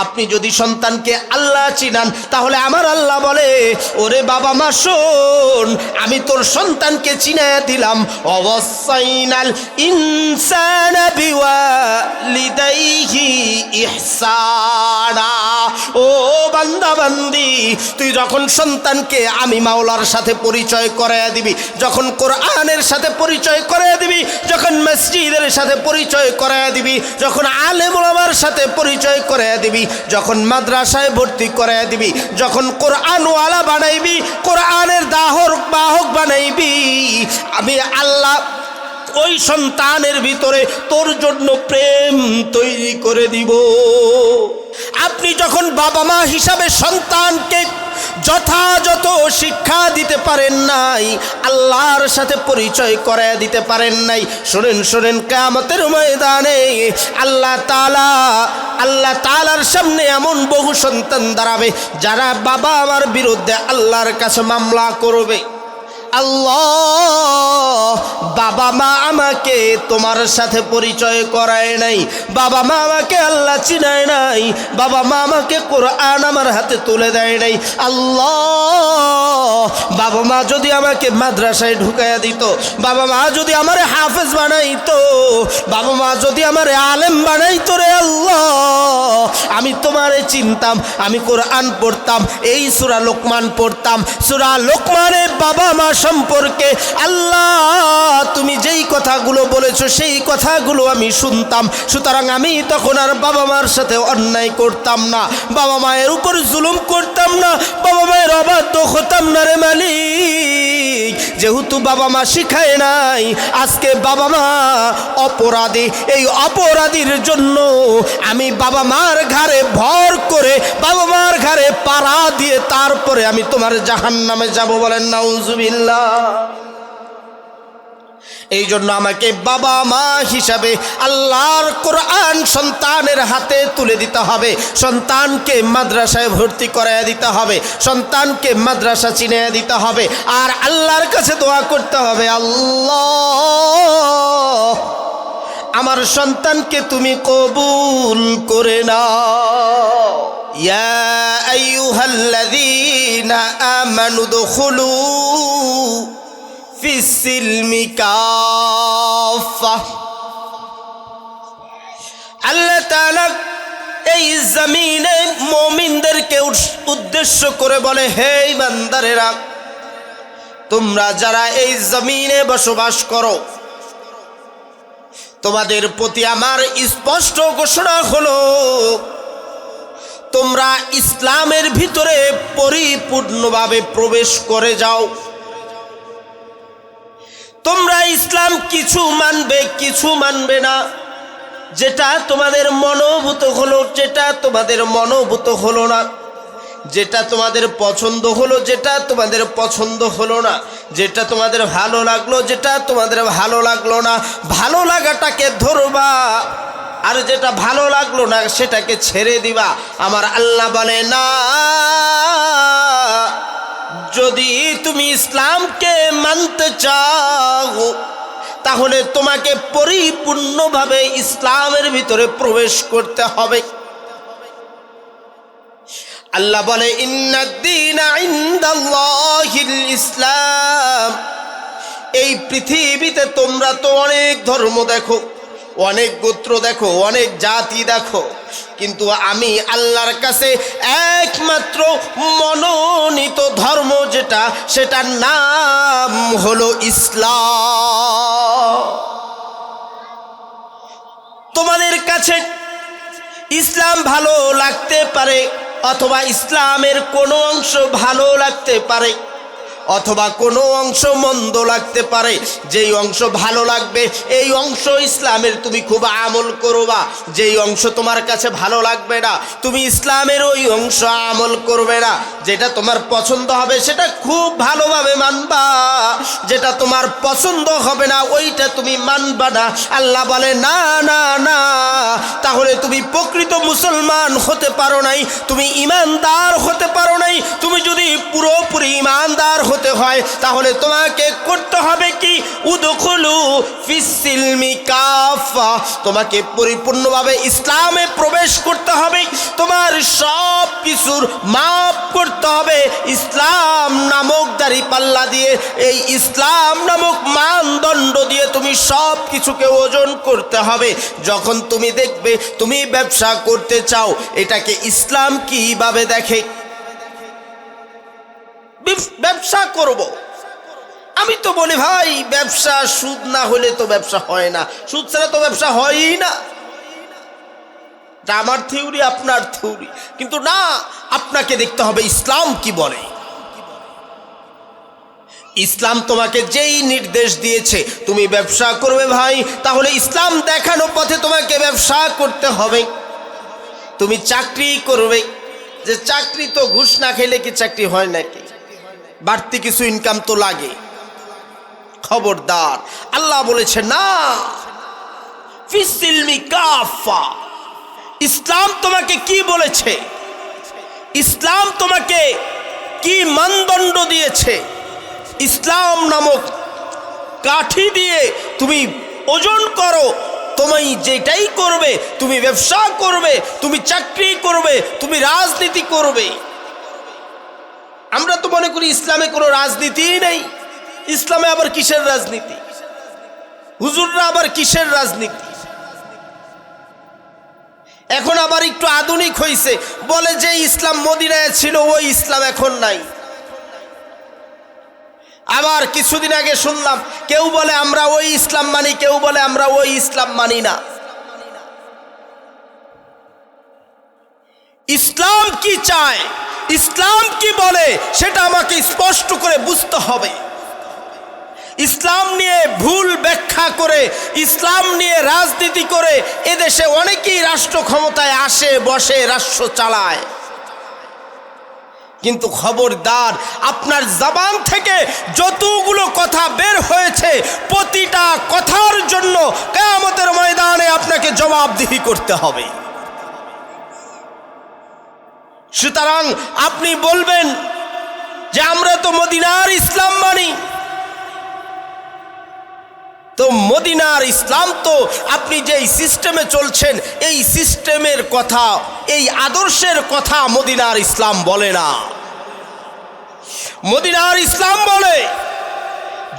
আপনি যদি সন্তানকে আল্লাহ চিনান, তাহলে আমার আল্লাহ বলে, ওরে বাবা মা শোন, আমি তোর সন্তানকে চিনায়া দিলাম। ওয়াসাইনাল ইনসানা বিওয়ালিদাইহি ইহসানা। ও বান্দা বান্দি, তুই যখন সন্তানকে আমি মাওলার সাথে পরিচয় করায়া দিবি, যখন কোরআনের সাথে পরিচয় করায়া দিবি, যখন মসজিদের সাথে পরিচয় করায়া দিবি, যখন আলেম ওলামার সাথে পরিচয় করায়া দিবি, যখন মাদ্রাসায় ভর্তি করায়া দিবি, যখন কোরআনওয়ালা বানাইবি, কোরআনের বাহক বানাইবি, আমি আল্লাহ ওই সন্তানের ভিতরে তোর জন্য প্রেম তৈরি করে দিব। আপনি যখন বাবা মা হিসাবে সন্তানকে যথাযথ শিক্ষা দিতে পারেন নাই, আল্লাহর সাথে পরিচয় করায় দিতে পারেন নাই, শোনেন কিয়ামতের ময়দানে আল্লাহ তাআলার সামনে এমন বহু সন্তান দাঁড়াবে যারা বাবা আমার বিরুদ্ধে আল্লাহর কাছে মামলা করবে। আল্লাহ, বাবা মা আমাকে তোমার সাথে পরিচয় করায় নাই, বাবা মা আমাকে আল্লাহ চিনায় নাই, বাবা মা আমাকে কোরআন আমার হাতে তুলে দেয় নাই। আল্লাহ, বাবা মা যদি আমাকে মাদ্রাসায় ঢুকাইয়া দিত, বাবা মা যদি আমারে হাফেজ বানাইতো, বাবা মা যদি আমারে আলেম বানাইতো, রে আল্লাহ, আমি তোমারে চিনতাম, আমি কোরআন পড়তাম, এই সূরা লোকমান পড়তাম, সূরা লোকমানের বাবা মা সম্পর্কে আল্লাহ তুমি যেই কথাগুলো বলেছো সেই কথাগুলো আমি শুনতাম। সুতরাং আমি তখন আর বাবা মার সাথে অন্যায় করতাম না, বাবা মায়ের উপর জুলুম করতাম না, বাবা মায়ের অবাধ্য হতাম না রে মালিক। যেহেতু বাবা মা শিখায় নাই, আজকে বাবা মা অপরাধী, এই অপরাধীর জন্য আমি বাবা মার ঘাড়ে ভর করে, বাবা মার ঘাড়ে পাড়া দিয়ে তারপরে আমি তোমার জাহান্নামে যাব। বলেন নাউজুবিল্লাহ। এই জন্য আমাকে বাবা মা হিসাবে আল্লাহর কোরআন সন্তানের হাতে তুলে দিতে হবে, সন্তানকে মাদ্রাসায় ভর্তি করাইয়া দিতে হবে, সন্তানকে মাদ্রাসা চিনিয়ে দিতে হবে, আর আল্লাহর কাছে দোয়া করতে হবে, আল্লাহ আমার সন্তানকে তুমি কবুল করে নাও। ইয়া আইয়ুহাল্লাযীনা আমানু দুখুলু ফিস-সিলমি কাফা। আল্লাহ তাআলা এই জমিনে মুমিনদেরকে উদ্দেশ্য করে বলে, হে বান্দারেরা, তোমরা যারা এই জমিনে বসবাস করো, তোমাদের প্রতি আমার স্পষ্ট ঘোষণা হলো, তোমরা ইসলামের ভিতরে পরিপূর্ণভাবে প্রবেশ করে যাও। তোমরা ইসলাম কিছু মানবে, কিছু মানবে না। যেটা তোমাদের মনোভূত হলো, যেটা তোমাদের মনোভূত হলো না, যেটা তোমাদের পছন্দ হলো, যেটা তোমাদের পছন্দ হলো না, যেটা তোমাদের ভালো লাগলো, যেটা তোমাদের ভালো লাগলো না, ভালো লাগাটাকে ধরবা, আর যেটা ভালো লাগলো না সেটাকে ছেড়ে দিবা। আমার আল্লাহ বলে, না, যদি তুমি ইসলামকে মানতে চাও তাহলে তোমাকে পরিপূর্ণভাবে ইসলামের ভিতরে প্রবেশ করতে হবে। আল্লাহ বলে, ইন্নাদ-দীনা ইনদাল্লাহিল ইসলাম। এই পৃথিবীতে তোমরা তো অনেক ধর্ম দেখো, অনেক গোত্র দেখো, অনেক জাতি দেখো, কিন্তু আমি আল্লাহর কাছে একমাত্র মনোনীত ধর্ম যেটা, সেটার নাম হলো ইসলাম। তোমাদের কাছে ইসলাম ভালো লাগতে পারে, অথবা ইসলামের কোনো অংশ ভালো লাগতে পারে, অথবা কোনো অংশ মন্দ লাগতে পারে। যেই অংশ ভালো লাগবে এই অংশ ইসলামের তুমি খুব আমল করবা, যেই অংশ তোমার কাছে ভালো লাগবে না তুমি ইসলামের ওই অংশ আমল করবে না। যেটা তোমার পছন্দ হবে সেটা খুব ভালোভাবে মানবা, যেটা তোমার পছন্দ হবে না ওইটা তুমি মানবা না। আল্লাহ বলে, না না না, তাহলে তুমি প্রকৃত মুসলমান হতে পারো নাই, তুমি ঈমানদার হতে পারো নাই। তুমি যদি পুরোপুরি ঈমানদার হতে হয় তাহলে তোমাকে করতে হবে কি, উদখুলু ফিস-সিলমি কাফা, তোমাকে পরিপূর্ণভাবে ইসলামে প্রবেশ করতে হবে। তোমার কসুর মাফ করতে হবে ইসলাম নামক দাঁড়িপাল্লা দিয়ে। এই ইসলাম নামক মানদণ্ড দিয়ে তুমি সব কিছুকে ওজন করতে হবে। যখন তুমি দেখবে তুমি ব্যবসা করতে চাও, এটাকে ইসলাম কিভাবে দেখে? ব্যবসা করব, আমি তো বলি ভাই ব্যবসা সুদ না হলে তো ব্যবসা হয় না, সুদ ছাড়া তো ব্যবসা হয়ই না। আমার থিওরি, আপনার থিওরি, কিন্তু না, আপনাকে দেখতে হবে ইসলাম কি বলে। ইসলাম তোমাকে যেই নির্দেশ দিয়েছে তুমি ব্যবসা করবে ভাই, তাহলে ইসলাম দেখানো পথে তোমাকে ব্যবসা করতে হবে। তুমি চাকরি করবে, যে চাকরি তো ঘুষ না খেলে কি চাকরি হয় নাকি? বাড়তি কিছু ইনকাম তো লাগে। খবরদার, আল্লাহ বলেছে না, ফিসিলমি কাফা। ইসলাম তোমাকে কি বলেছে, ইসলাম তোমাকে কি মানদণ্ড দিয়েছে, ইসলাম নামক কাঠি দিয়ে তুমি ওজন করো। তুমি যেটাই করবে, তুমি ব্যবসা করবে, তুমি চাকরি করবে, তুমি রাজনীতি করবে। আমরা তো মনে করি ইসলামে কোনো রাজনীতিই নেই। ইসলামে আবার কিসের রাজনীতি? হুজুররা আবার কিসের রাজনীতি? এখন আবার একটু আধুনিক হয়েছে, বলে যে ইসলাম মদিনায় ছিল ওই ইসলাম এখন নাই। আবার কিছুদিন আগে শুনলাম কেউ বলে আমরা ওই ইসলাম মানি, কেউ বলে আমরা ওই ইসলাম মানি না। ইসলাম কি চায়, ইসলাম কি বলে, সেটা আমাকে স্পষ্ট করে বুঝতে হবে। ইসলাম নিয়ে ভুল ব্যাখ্যা করে, ইসলাম নিয়ে রাজনীতি করে এদেশে অনেকেই রাষ্ট্র ক্ষমতায় আসে, বসে, রাষ্ট্র চালায়। কিন্তু খবরদার, আপনার জবান থেকে যতগুলো কথা বের হয়েছে প্রতিটা কথার জন্য কিয়ামতের ময়দানে আপনাকে জবাবদিহি করতে হবে। সুতরাং আপনি বলবেন যে আমরা তো মদিনার ইসলাম মানি, তো মদিনার ইসলাম তো আপনি যে সিস্টেমে চলছেন এই সিস্টেমের কথা, এই আদর্শের কথা মদিনার ইসলাম বলে না। মদিনার ইসলাম বলে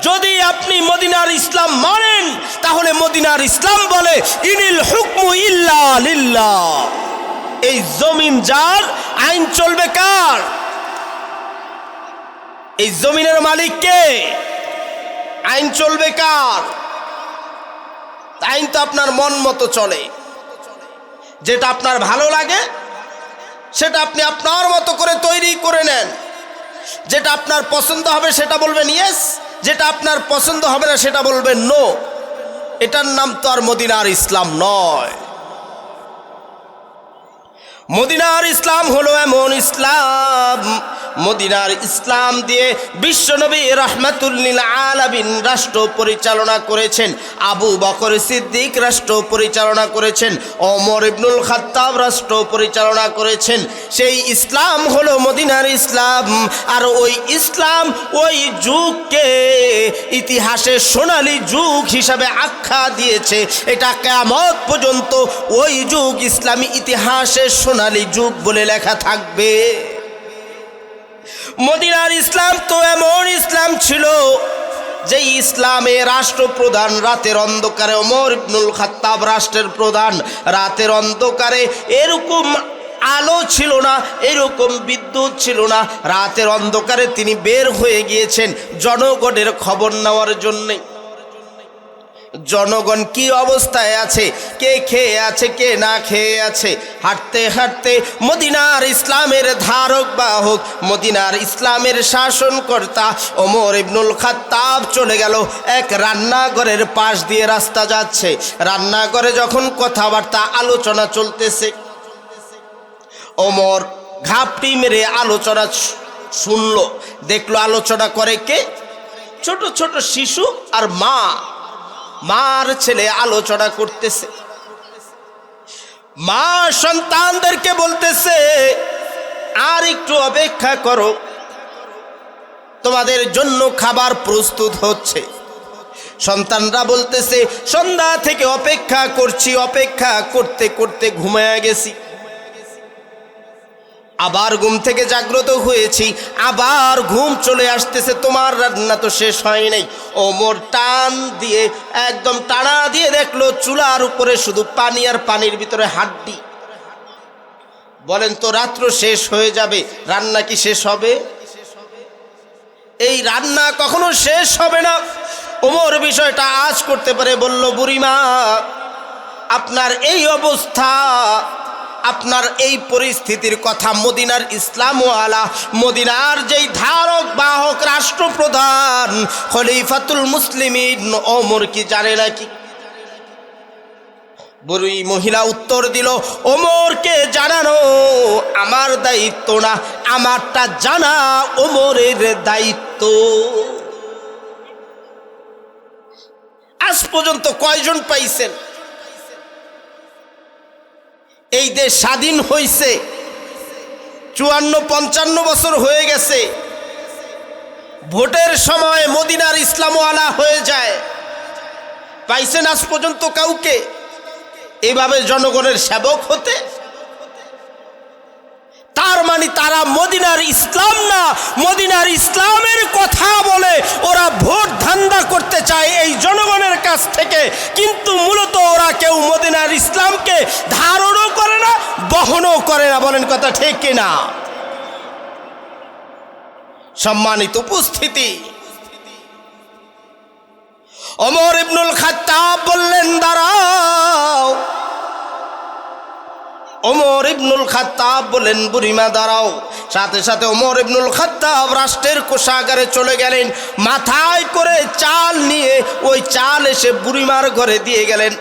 যদি আপনি মদিনার ইসলাম মানেন, তাহলে মদিনার ইসলাম বলে ইনিল হুকমু ইল্লা লিল্লাহ। এই জমিন যার, আইন চলবে কার? এই জমিনের মালিক কে? আইন চলবে কার? আইন তো আপনার মন মতো চলে। যেটা আপনার ভালো লাগে সেটা আপনি আপনার মতো করে তৈরি করে নেন। যেটা আপনার পছন্দ হবে সেটা বলবেন ইয়েস, যেটা আপনার পছন্দ হবে না সেটা বলবেন নো। এটার নাম তো আর মদিনার ইসলাম নয়। মদিনার ইসলাম হলো এমন ইসলাম, মদিনার ইসলাম দিয়ে বিশ্বনবী রাহমাতুল লিল আলামিন রাষ্ট্র পরিচালনা করেছেন, আবু বকর সিদ্দিক রাষ্ট্র পরিচালনা করেছেন, ওমর ইবনুল খাত্তাব রাষ্ট্র পরিচালনা করেছেন। সেই ইসলাম হলো মদিনার ইসলাম। আর ওই ইসলাম ওই যুগকে ইতিহাসের সোনালী যুগ হিসাবে আখ্যা দিয়েছে। এটা কিয়ামত পর্যন্ত ওই যুগ ইসলামী ইতিহাসের সোনালী যুগ বলে লেখা থাকবে। মদিনার ইসলাম তো এমন ইসলাম ছিল যে ইসলামে রাষ্ট্রপ্রধান রাতের অন্ধকারে ওমর ইবনুল খাত্তাব রাষ্ট্রের প্রধান। রাতের অন্ধকারে এরকম আলো ছিল না, এরকম বিদ্যুৎ ছিল না। রাতের অন্ধকারে তিনি বের হয়ে গিয়েছেন জনগণের খবর নেওয়ার জন্যে। জনগণ কি অবস্থায় আছে, কে খেয়ে আছে, কে না খেয়ে আছে। হাঁটতে হাঁটতে মদিনার ইসলামের ধারক বাহক, মদিনার ইসলামের শাসনকর্তা ওমর ইবনুল খাত্তাব চলে গেল এক রান্নাঘরের পাশ দিয়ে। রাস্তা যাচ্ছে, রান্নাঘরে যখন কথাবার্তা আলোচনা চলতেছে, ওমর ঘাপটি মেরে আলোচনা শুনলো। দেখলো আলোচনা করে কে? ছোট ছোট শিশু আর মা, মার ছেলে আলোচনা করতেছে। মা সন্তানদেরকে বলতেছে আর একটু অপেক্ষা করো, তোমাদের জন্য খাবার প্রস্তুত হচ্ছে। সন্তানরা বলতেছে সন্ধ্যা থেকে অপেক্ষা করছি, অপেক্ষা করতে করতে ঘুমায়া গেছি। আবার ঘুম থেকে জাগ্রত হয়েছি, আবার ঘুম চলে আসতেছে, তোমার রান্না তো শেষ হয় নাই। ওমর টান দিয়ে একদম টানা দিয়ে দেখলো চুলার উপরে শুধু পানি আর পানির ভিতরে হাড্ডি। বলেন তো রাত্র শেষ হয়ে যাবে, রান্না কি শেষ হবে? এই রান্না কখনো শেষ হবে না। ওমর বিষয়টা আজ করতে পারে, বলল বুড়িমা আপনার এই অবস্থা, আপনার এই পরিস্থিতির কথা মদিনার ইসলামওয়ালা, মদিনার যেই ধারক বাহক রাষ্ট্রপ্রধান খলিফাতুল মুসলিমিন ওমর কি জানে নাকি? বুড়ি মহিলা উত্তর দিল, ওমরকে জানানো আমার দায়িত্ব না, আমারটা জানা ওমরের দায়িত্ব। আজ পর্যন্ত কয়জন পাইছেন? এই দেশ স্বাধীন হয়েছে 54-55 বছর হয়ে গেছে, ভোটের সময় মদিনার ইসলামওয়ালা হয়ে যায়, পাইছেন আজ পর্যন্ত কাউকে এইভাবে জনগণের সেবক হতে? তার মানে তারা মদিনার ইসলাম না, মদিনার ইসলামের কথা বলে ওরা ভোট ধান্দা করতে চায় এই জনগণের কাছ থেকে, কিন্তু মূলত ওরা কেউ মদিনার ইসলামকে ধারণও করে না, বহনও করে না। বলেন কথা ঠিক কিনা? সম্মানিত উপস্থিতি, ওমর ইবনুল খাত্তাব বললেন দাঁড়াও। ওমর ইবনুল খাত্তাব বলেন বুড়িমা দাঁড়াও। সাথে সাথে ওমর ইবনুল খাত্তাব রাষ্ট্রের কোষাগারে চলে গেলেন, মাথায় করে চাল নিয়ে ওই চাল এসে বুড়িমার ঘরে দিয়ে গেলেন।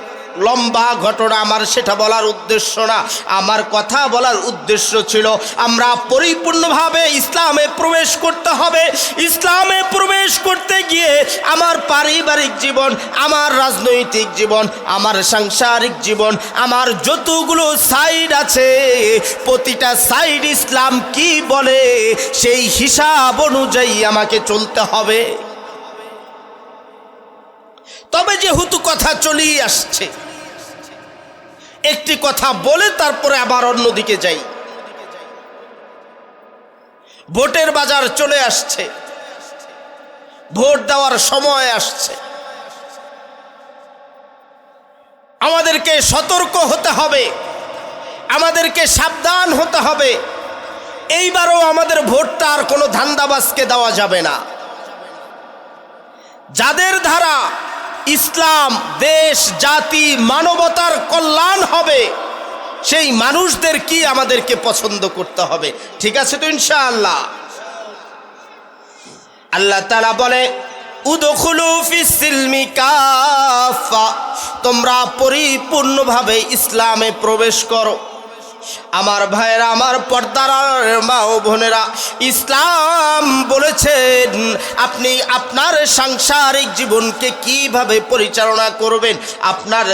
লম্বা ঘটনা, আমার সেটা বলার উদ্দেশ্য না, আমার কথা বলার উদ্দেশ্য ছিল আমরা পরিপূর্ণভাবে ইসলামে প্রবেশ করতে হবে। ইসলামে প্রবেশ করতে গিয়ে আমার পারিবারিক জীবন, আমার রাজনৈতিক জীবন, আমার সাংসারিক জীবন, আমার যতগুলো সাইড আছে প্রতিটা সাইড ইসলাম কি বলে সেই হিসাব অনুযায়ী আমাকে চলতে হবে। তবে যেহেতু কথা চলেই আসছে, একটি কথা বলে তারপরে আবার অন্যদিকে যাই। ভোটের বাজার চলে আসছে, ভোট দেওয়ার সময় আসছে, আমাদেরকে সতর্ক হতে হবে, আমাদেরকে সাবধান হতে হবে। এইবারও আমাদের ভোটটা আর কোনো ধান্দাবাজকে দেওয়া যাবে না। যাদের দ্বারা ইসলাম, দেশ, জাতি, মানবতার কল্যাণ হবে সেই মানুষদের কি আমাদেরকে পছন্দ করতে হবে। ঠিক আছে তো ইনশাআল্লাহ? আল্লাহ তাআলা বলে উদখুলু ফিস সিলমি কাফা, তোমরা পরিপূর্ণভাবে ইসলামে প্রবেশ করো। আমার ভাইয়েরা, আমার পর্দার মা ও বোনেরা, ইসলাম বলেছেন আপনি আপনার সাংসারিক জীবনকে কিভাবে পরিচালনা করবেন, আপনার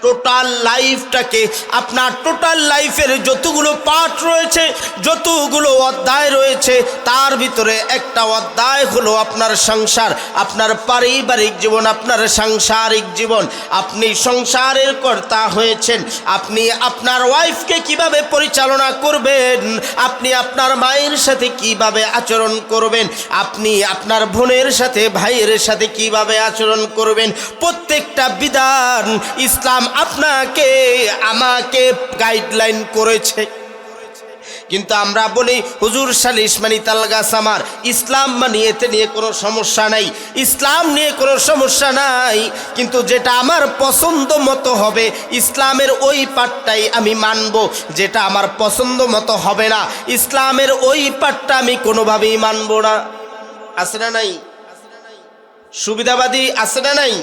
টোটাল লাইফটাকে, আপনার টোটাল লাইফের যতগুলো পার্ট রয়েছে, যতগুলো অধ্যায় রয়েছে, তার ভিতরে একটা অধ্যায় হলো আপনার সংসার, আপনার পারিবারিক জীবন, আপনার সাংসারিক জীবন। আপনি সংসারের কর্তা হয়েছেন, আপনি আপনার ওয়াইফকে কিভাবে পরিচালনা করবেন, আপনি আপনার মায়ের সাথে কিভাবে আচরণ করবেন, আপনি আপনার বোনের সাথে, ভাইয়ের সাথে কিভাবে আচরণ করবেন, প্রত্যেকটা বিধান ইসলাম আপনাকে আমাকে গাইডলাইন করেছে। কিন্তু আমরা বলি হুজুর সালিশ মানি তালগাছ আমার, ইসলাম মানি এতে নিয়ে কোনো সমস্যা নাই, ইসলাম নিয়ে কোনো সমস্যা নাই, কিন্তু যেটা আমার পছন্দ মতো হবে ইসলামের ওই পাঠটাই আমি মানব, যেটা আমার পছন্দ মতো হবে না ইসলামের ওই পাঠটা আমি কোনোভাবেই মানব না। আছে না নাই? সুবিধাবাদী আছে না নাই?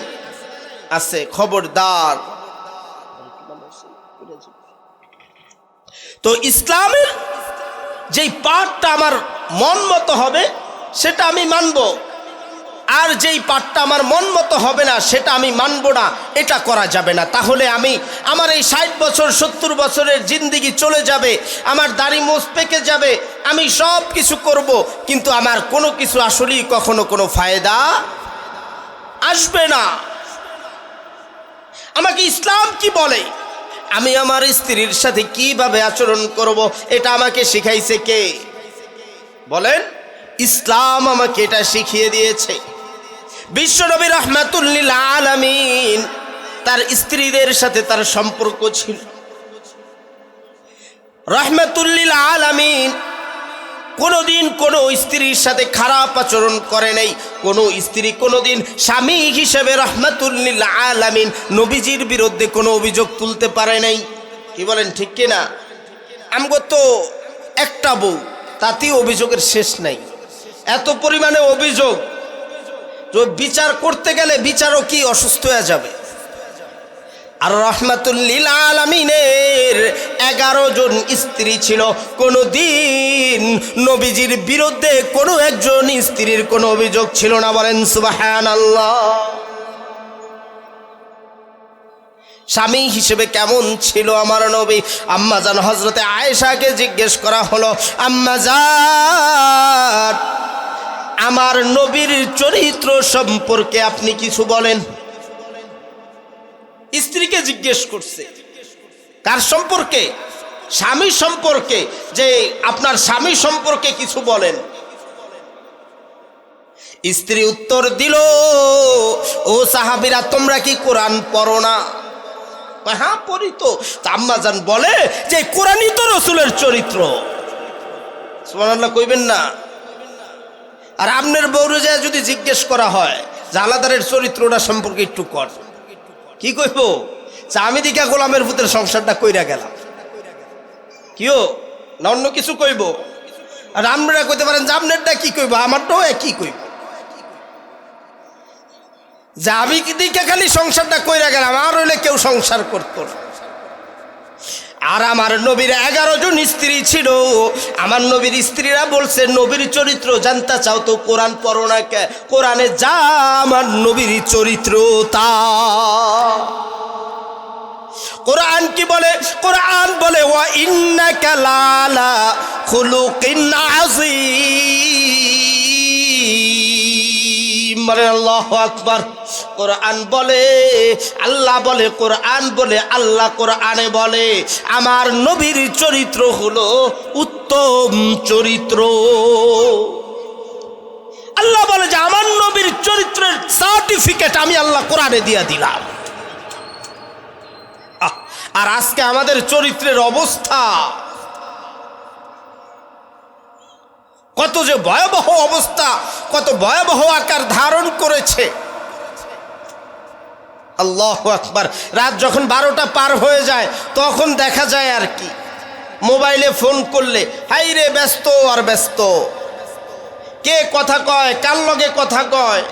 আছে। খবরদার। তো ইসলামের যেই পাঠটা আমার মন মতো হবে সেটা আমি মানব, আর যেই পাঠটা আমার মন মতো হবে না সেটা আমি মানব না, এটা করা যাবে না। তাহলে আমি আমার এই 60 বছর 70 বছরের জিন্দিগি চলে যাবে, আমার দাড়ি মোছ পেকে যাবে, আমি সব কিছু করব, কিন্তু আমার কোনো কিছু আসলেই কখনো কোনো ফায়দা আসবে না। আমাকে ইসলাম কি বলে, আমি আমার স্ত্রীর সাথে কিভাবে আচরণ করব, এটা আমাকে শিখাইছে কে? বলেন, ইসলাম আমাকে এটা শিখিয়ে দিয়েছে। বিশ্বনবী রাহমাতুল লিল আলামিন তার স্ত্রীদের সাথে তার সম্পর্ক ছিল রাহমাতুল লিল আলামিন। কোনোদিন কোনো স্ত্রীর সাথে খারাপ আচরণ করে নাই। কোনো স্ত্রী কোনোদিন স্বামী হিসেবে রাহমাতুল লিল আলামিন নবীজির বিরুদ্ধে কোনো অভিযোগ তুলতে পারে নাই। কি বলেন, ঠিক কিনা? আমগো তো একটা বউ, তাতেই অভিযোগের শেষ নাই। এত পরিমাণে অভিযোগ, তো বিচার করতে গেলে বিচারও কি অসুস্থ হয়ে যাবে। আর রাহমাতুল লিল আলামিনের 11 জন স্ত্রী ছিল। কোনো দিন নবীজির বিরুদ্ধে কোনো একজন স্ত্রীর কোনো অভিযোগ ছিল না। বলেন সুবহানাল্লাহ। স্বামী হিসেবে কেমন ছিল আমার নবী? আম্মাজান হযরতে আয়েশাকে জিজ্ঞেস করা হলো, আম্মাজান, আমার নবীর চরিত্র সম্পর্কে আপনি কিছু বলেন। স্ত্রীকে জিজ্ঞেস করছে, কার সম্পর্কে? স্বামী সম্পর্কে, যে আপনার স্বামী সম্পর্কে কিছু বলেন। স্ত্রী উত্তর দিল, ও সাহাবীরা, তোমরা কি কোরআন পড়ো না? হ্যাঁ পড়ি তো। আম্মাজান বলে যে কোরআনই তো রাসূলের চরিত্র। সুবহানাল্লাহ কইবেন না? আর আপনার বউরে যায় যদি জিজ্ঞেস করা হয় যে আলাদারের চরিত্রটা সম্পর্কে একটু কর, কি কইব? আমি দিকা গোলামের ভূতের সংসারটা কইরা গেলাম, কিও না অন্য কিছু কইব? আর আপনারা কইতে পারেন যে আপনারটা কি কইব, আমারটাও একই কইব। যে আমি দিকা খালি সংসারটা কইরা গেলাম, আর হইলে কেউ সংসার করতো না। আর আমার নবীর 11 জন স্ত্রী ছিল। আমার নবীর স্ত্রীরা বলছে, নবীর চরিত্র জানতে চাও তো কোরআন পড়ো না কে? কোরআনে যা আমার নবীর চরিত্র তা। কোরআন কি বলে? কোরআন বলে, ওয়া ইন্নাকা লালা খুলুকিন আযীম। বলেন আল্লাহু আকবার। কোরআন বলে, আল্লাহ বলে, কোরআন বলে, আল্লাহ কোরআনে বলে আমার নবীর চরিত্র হলো উত্তম চরিত্র। আল্লাহ বলে যে আমার নবীর চরিত্রের সার্টিফিকেট আমি আল্লাহ কোরআনে দিয়ে দিলাম। আর আজকে আমাদের চরিত্রের অবস্থা কত যে ভয়াবহ অবস্থা, কত ভয়াবহ আকার ধারণ করেছে। আল্লাহু আকবার। রাত যখন 12টা পার হয়ে যায় তখন দেখা যায় আর কি, মোবাইলে ফোন করলে হাই রে ব্যস্ত আর ব্যস্ত। কে কথা কয়, কার লগে কথা কয়,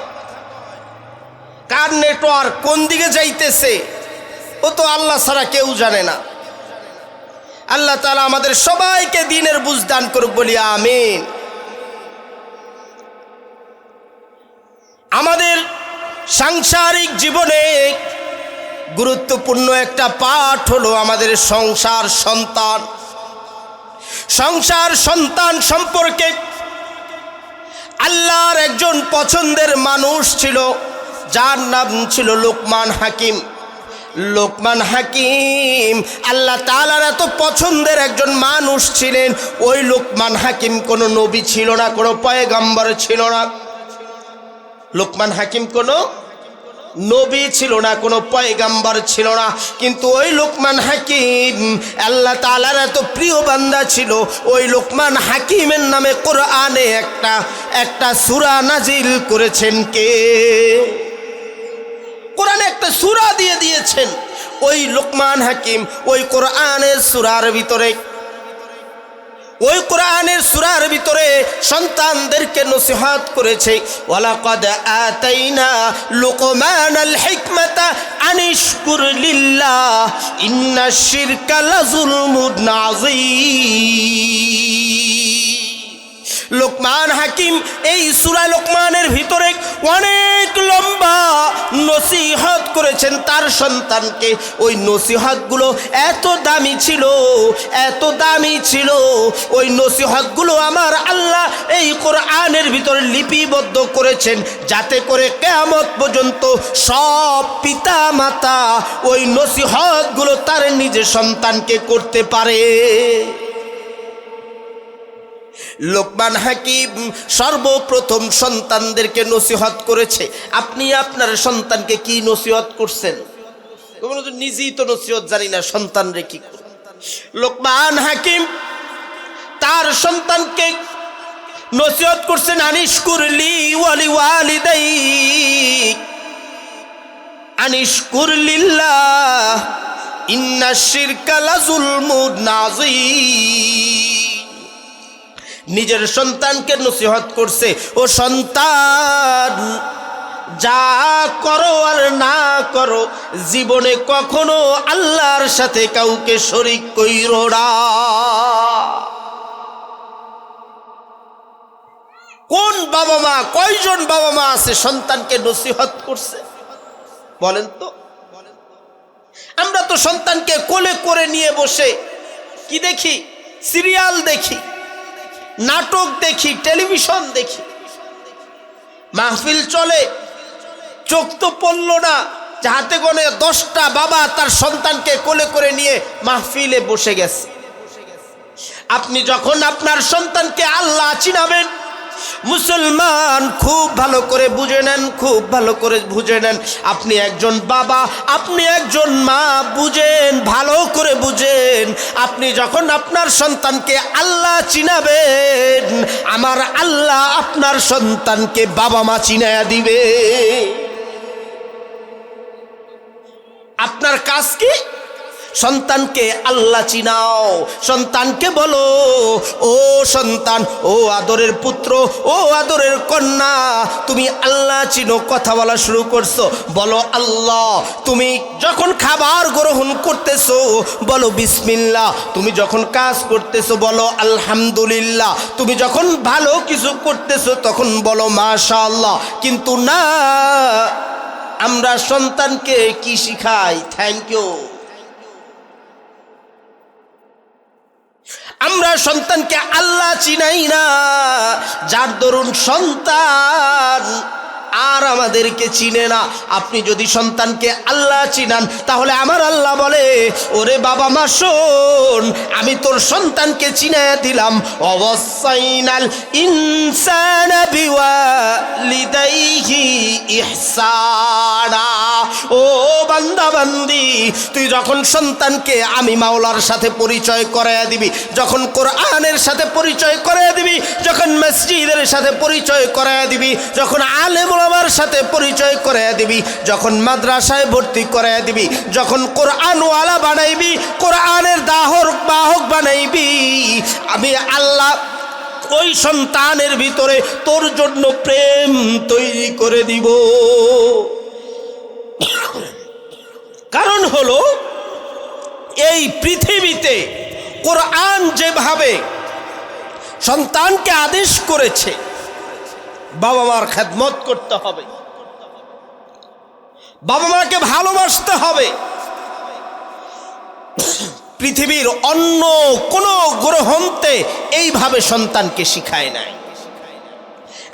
কার নেটওয়ার্ক কোন দিকে যাইতেছে, ও তো আল্লাহ ছাড়া কেউ জানে না। আল্লাহ তাআলা আমাদের সবাইকে দ্বীনের বুঝ দান করুক, বলি আমিন। আমাদের সাংসারিক জীবনে গুরুত্বপূর্ণ একটা পাঠ হলো আমাদের সংসার সন্তান। সংসার সন্তান সম্পর্কে আল্লাহর একজন পছন্দের মানুষ ছিল, যার নাম ছিল লোকমান হাকিম। লোকমান হাকিম আল্লাহ তাআলার এত পছন্দের একজন মানুষ ছিলেন। ওই লোকমান হাকিম কোনো নবী ছিল না, কোনো পয়গম্বর ছিল না। লোকমান হাকিম কোনো নবী ছিল না, কোনো পয়গম্বর ছিল না, কিন্তু ওই লোকমান হাকিম আল্লাহ তাআলার এত প্রিয় বান্দা ছিল। ওই লোকমান হাকিমের নামে কোরআনে একটা সূরা নাজিল করেছেন কে? কোরআনে একটা সূরা দিয়ে দিয়েছেন ওই লোকমান হাকিম। ওই কোরআনের সূরার ভিতরে, ওই কোরআনের সূরার ভিতরে সন্তানদেরকে নসিহত করেছে, ওয়ালাকাদ আতাইনা লুকমানাল হিকমাতা আনিশকুর লিল্লাহ ইন্নাশ শিরকা লাযুলমুন আযীম। লোকমান হাকিম এই সূরা লোকমানের ভিতরে অনেক লম্বা নসিহত করেছেন তার সন্তানকে। ওই নসিহতগুলো এত দামি ছিল, এত দামি ছিল, ওই নসিহতগুলো আমার আল্লাহ এই কোরআনের ভিতরে লিপিবদ্ধ করেছেন, যাতে করে কিয়ামত পর্যন্ত সব পিতা মাতা ওই নসিহতগুলো তার নিজের সন্তানকে করতে পারে। লোকমান হাকিম সর্বপ্রথম সন্তানদেরকে নসিহত করেছে। আপনি আপনার সন্তানকে কি নসিহত করছেন? নিজেই তো নসিহত জানি না, সন্তানরে কি করব? লোকমান হাকিম তার সন্তানকে নসিহত করছেন, আনিশকুরলি ওয়ালি ওয়ালিদাইক, আনিশকুর লিল্লাহ ইন্নাশ শিরকা লাযুলমুন নাযীম। নিজের সন্তানকে নসিহত করছে, ও সন্তান, যা করো আর না করো, জীবনে কখনো আল্লাহর সাথে কাউকে শরীক কইরো না। কোন বাবা মা, কয়জন বাবা মা আছে সন্তানকে নসিহত করছে বলেন তো? আমরা তো সন্তানকে কোলে করে নিয়ে বসে কি দেখি? সিরিয়াল দেখি, নাটক দেখি, টেলিভিশন দেখি, মাহফিল চলে, চোখ তো পড়ল না যে হাতে গোনে 10টা বাবা তার সন্তানকে কোলে করে নিয়ে মাহফিলে বসে গেছে। আপনি যখন আপনার সন্তানকে আল্লাহ চিনাবেন, মুসলমান খুব ভালো করে বুঝে নেন, খুব ভালো করে বুঝে নেন, আপনি একজন বাবা, আপনি একজন মা, বুঝেন, ভালো করে বুঝেন। আপনি যখন আপনার সন্তানকে আল্লাহ চিনাবেন, আমার আল্লাহ আপনার সন্তানকে বাবা মা চিনায়া দিবে। আপনার কাজ কি? সন্তানকে আল্লাহ চিনাও। সন্তানকে বলো, ও সন্তান, ও আদরের পুত্র, ও আদরের কন্যা, তুমি আল্লাহ চিনো। কথা বলা শুরু করছো, বলো আল্লাহ। তুমি যখন খাবার গ্রহণ করতেছো বলো বিসমিল্লাহ। তুমি যখন কাজ করতেছো বলো আলহামদুলিল্লাহ। তুমি যখন ভালো কিছু করতেছো তখন বলো মাশাআল্লাহ। কিন্তু না, আমরা সন্তানকে কি শিখাই? Thank you. আমরা সন্তানকে আল্লাহ চিনাই না, যার দরুন সন্তান আর আমাদেরকে চিনে না। আপনি যদি সন্তানকে আল্লাহ চিনান, তাহলে আমার আল্লাহ বলে, ওরে বাবা মা শোন, আমি তোর সন্তানকে চিনায়া দিলাম। অবসাইনাল ইনসানা বিওয়ালিদাইহি ইহসানা। ও বান্দা বান্দি, তুই যখন সন্তানকে আমি মাওলার সাথে পরিচয় করায়া দিবি, যখন কোরআনের সাথে পরিচয় করায়া দিবি, যখন মসজিদের সাথে পরিচয় করায়া দিবি, যখন আলেম ওলামার সাথে পরিচয় করায়া দিবি, যখন মাদ্রাসায় ভর্তি করায়া দিবি, যখন কোরআনওয়ালা বানাইবি, কোরআনের বাহক বানাইবি, আমি আল্লাহ ওই সন্তানের ভিতরে তোর জন্য প্রেম তৈরি করে দিব। কারণ হলো, এই পৃথিবীতে কোরআন যেভাবে সন্তানকে আদেশ করেছে, বাবা মার খেদমত করতে হবে, বাবা মাকে ভালোবাসতে হবে, পৃথিবীর অন্য কোন গ্রন্থে এইভাবে সন্তানকে শিখায় নাই।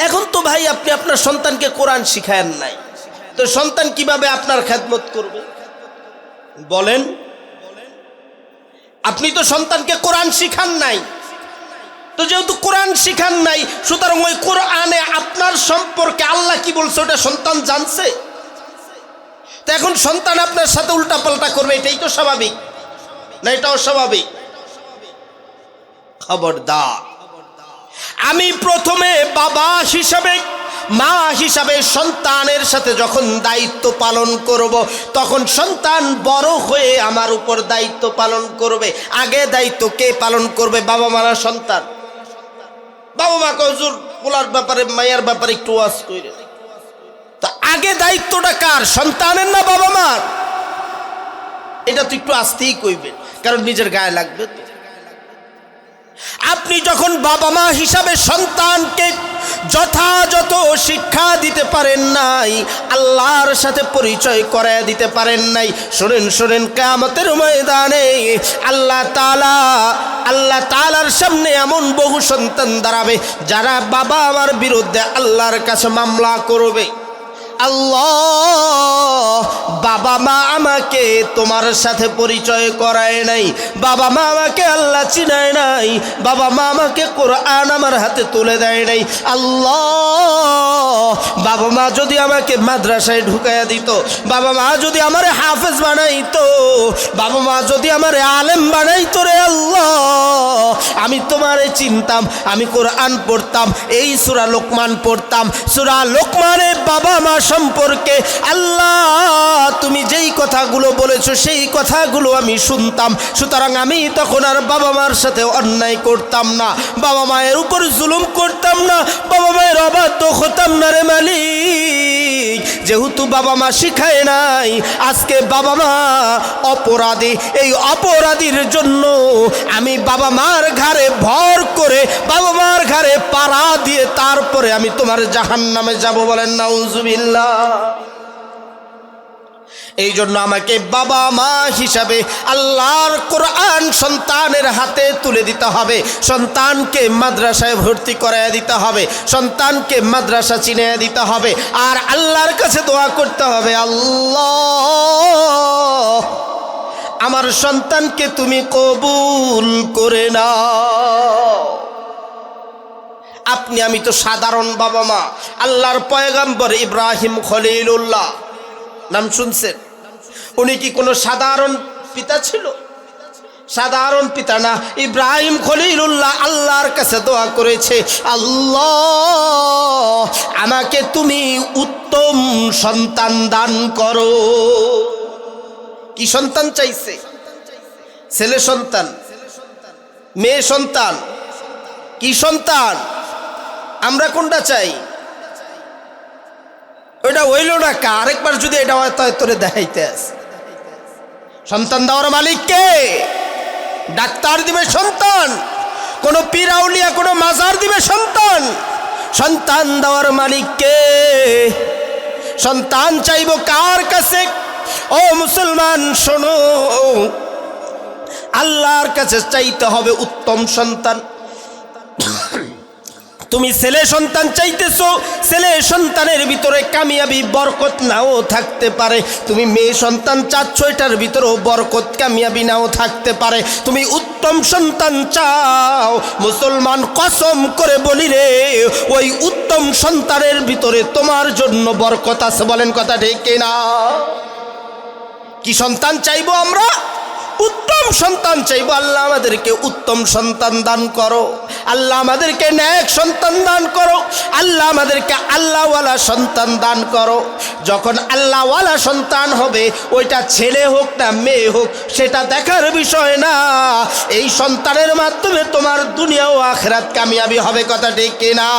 এখন তো ভাই আপনি আপনার সন্তানকে কোরআন শিখায়েন নাই, তো সন্তান কিভাবে আপনার খেদমত করবে বলেন? আপনি তো সন্তানকে কোরআন শিখান নাই, তো যেহেতু কোরআন শিখান নাই, সুতরাং ওই কোরআনে আপনার সম্পর্কে আল্লাহ কি বলছে ওটা সন্তান জানছে। তো এখন সন্তান আপনার সাথে উল্টা পাল্টা করবে, এটাই তো স্বাভাবিক না? এটা অস্বাভাবিক? খবরদার। আমি প্রথমে বাবা হিসাবে, মা হিসাবে সন্তানের সাথে যখন দায়িত্ব পালন করব, তখন সন্তান বড় হয়ে আমার উপর দায়িত্ব পালন করবে। আগে দায়িত্ব কে পালন করবে? বাবা মারা সন্তান। বাবা মাকে হুজুর পোলার ব্যাপারে, মায়ের ব্যাপারে একটু ওয়াজ করে, তা আগে দায়িত্বটা কার? সন্তানের না বাবা মার? এটা তো একটু আস্তেই কইবেন, কারণ নিজের গায়ে লাগবে তো। আপনি যখন বাবা মা হিসাবে সন্তানকে যথাযথ শিক্ষা দিতে পারেন নাই, আল্লাহর সাথে পরিচয় করায় দিতে পারেন নাই, শুনেন শুনেন, কিয়ামতের ময়দানে আল্লাহ তাআলার সামনে এমন বহু সন্তান দাঁড়াবে যারা বাবা আমার বিরুদ্ধে আল্লাহর কাছে মামলা করবে। আল্লাহ, বাবা মা আমাকে তোমার সাথে পরিচয় করায় নাই, বাবা মা আমাকে আল্লাহ চিনায় নাই, বাবা মা আমাকে কোরআন আমার হাতে তুলে দেয় নাই। আল্লাহ, বাবা মা যদি আমাকে মাদ্রাসায় ঢুকাইয়া দিত, বাবা মা যদি আমার হাফেজ বানাইতো, বাবা মা যদি আমার আলেম বানাইতো, রে আল্লাহ, আমি তোমারে চিনতাম, আমি কোরআন পড়তাম, এই সূরা লোকমান পড়তাম, সূরা লোকমানে বাবা মা সম্পর্কে আল্লাহ তুমি যেই কথাগুলো বলেছো সেই কথাগুলো আমি শুনতাম। সুতরাং আমি তখন আর বাবা মার সাথে অন্যায় করতাম না, বাবা মায়ের উপর জুলুম করতাম না, বাবা মায়ের অবাধ্য হতাম না রে মালিক। যেহেতু বাবা মা শিখায় নাই, আজকে বাবা মা অপরাধী, এই অপরাধীর জন্য আমি বাবা মার ঘাড়ে ভর করে, বাবা মার ঘাড়ে পাড়া দিয়ে তারপরে আমি তোমার জাহান্নামে যাব। বলেন নাউজুবিল্লাহ। এই জন্য আমাকে বাবা মা হিসাবে আল্লাহর কোরআন সন্তানের হাতে তুলে দিতে হবে, সন্তানকে মাদ্রাসায় ভর্তি করাইয়া দিতে হবে, সন্তানকে মাদ্রাসা চিনিয়ে দিতে হবে, আর আল্লাহর কাছে দোয়া করতে হবে, আল্লাহ আমার সন্তানকে তুমি কবুল করে নাও। আপনি আমি তো সাধারণ বাবা মা। আল্লাহর পয়গম্বর ইব্রাহিম খলিলুল্লাহ নাম শুনছেন? উনি কি কোনো সাধারণ পিতা ছিল? সাধারণ পিতা না। ইব্রাহিম খলিলুল্লাহ আল্লাহর কাছে দোয়া করেছে, আল্লাহ আমাকে তুমি উত্তম সন্তান দান করো। কি সন্তান চাইছে? ছেলে সন্তান, মেয়ে সন্তান, কি সন্তান? আমরা কোনটা চাই? ওইটা হইল না কা? আরেকবার যদি এটা হয় তাহলে তোরে দেখাইতে আছে। সন্তান দেওয়ার মালিক কে? ডাক্তার দিবে সন্তান, কোন পীর আউলিয়া কোন মাজার দিবে সন্তান? সন্তান দেওয়ার মালিক কে? সন্তান চাইব কার কাছে? ও মুসলমান শোনো, আল্লাহর কাছে চাইতে হবে উত্তম সন্তান। তুমি ছেলে সন্তান চাইতেছো, ছেলে সন্তানের ভিতরে কামিয়াবি বরকত নাও থাকতে পারে। তুমি মেয়ে সন্তান চাচ্ছ, এটার ভিতরেও বরকত কামিয়াবি নাও থাকতে পারে। তুমি উত্তম সন্তান চাও, মুসলমান কসম করে বলি রে, ওই উত্তম সন্তানের ভিতরে তোমার জন্য বরকত আছে। বলেন কথা ঠিক কিনা? কি সন্তান চাইবো আমরা? উত্তম সন্তান চাইবো। আল্লাহ আমাদেরকে উত্তম সন্তান দান করো, আল্লাহ আমাদেরকে ন্যাক সন্তান দান করো, আল্লাহ আমাদেরকে আল্লাহওয়ালা সন্তান দান করো। যখন আল্লাহওয়ালা সন্তান হবে, ওইটা ছেলে হোক না মেয়ে হোক সেটা দেখার বিষয় না। এই সন্তানের মাধ্যমে তোমার দুনিয়া ও আখিরাত কামিয়াবি হবে। কথা ঠিক কিনা?